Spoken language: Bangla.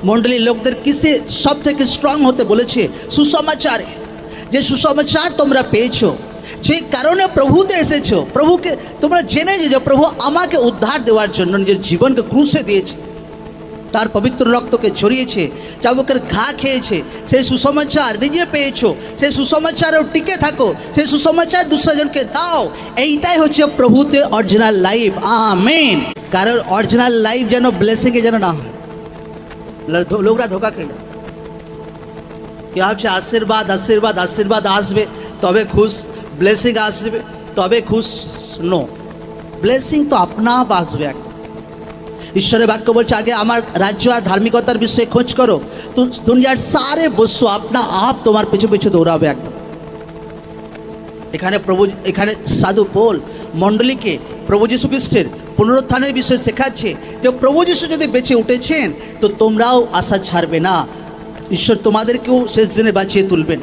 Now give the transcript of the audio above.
মণ্ডলীর লোকদের কিসে সব থেকে স্ট্রং হতে বলেছে? সুসমাচারে। যে সুসমাচার তোমরা পেয়েছো, যে কারণে প্রভুতে এসেছো, প্রভুকে তোমরা জেনে যে প্রভু আমাকে উদ্ধার দেওয়ার জন্য নিজের জীবনকে ক্রুশে দিয়েছে, তার পবিত্র রক্তকে ঝরিয়েছে, চাবুকের ঘা খেয়েছে, সেই সুসমাচার নিজে পেয়েছো, সেই সুসমাচারেও টিকে থাকো, সেই সুসমাচার দুঃসাজনকে দাও। এইটাই হচ্ছে প্রভুতে অরিজিনাল লাইফ। আমেন। কারণ অরিজিনাল লাইফ যেন ব্লেসিংয়ে যেন না হয়। লোকরা ধোকা খেলে কি ভাবছে আশীর্বাদ আশীর্বাদ আশীর্বাদ আসবে তবে খুশ, ব্লেসিং আসবে তবে খুশ। নো, ব্লেসিং তো আপনা আপ আসবে। ঈশ্বরের বাক্য বলছে আগে আমার রাজ্য আর ধার্মিকতার বিষয়ে খোঁজ করো, তো দুনিয়ার সারে বসো আপনা আপ তোমার পিছু পিছু দৌড়াবে একদম। এখানে সাধু পৌল মণ্ডলীকে প্রভু যীশু খ্রিস্টের পুনরুত্থানের বিষয়ে শেখাচ্ছে যে প্রভু যীশু যদি বেঁচে উঠেছেন তো তোমরাও আশা ছাড়বে না, ঈশ্বর তোমাদেরকেও শেষ দিনে বাঁচিয়ে তুলবেন।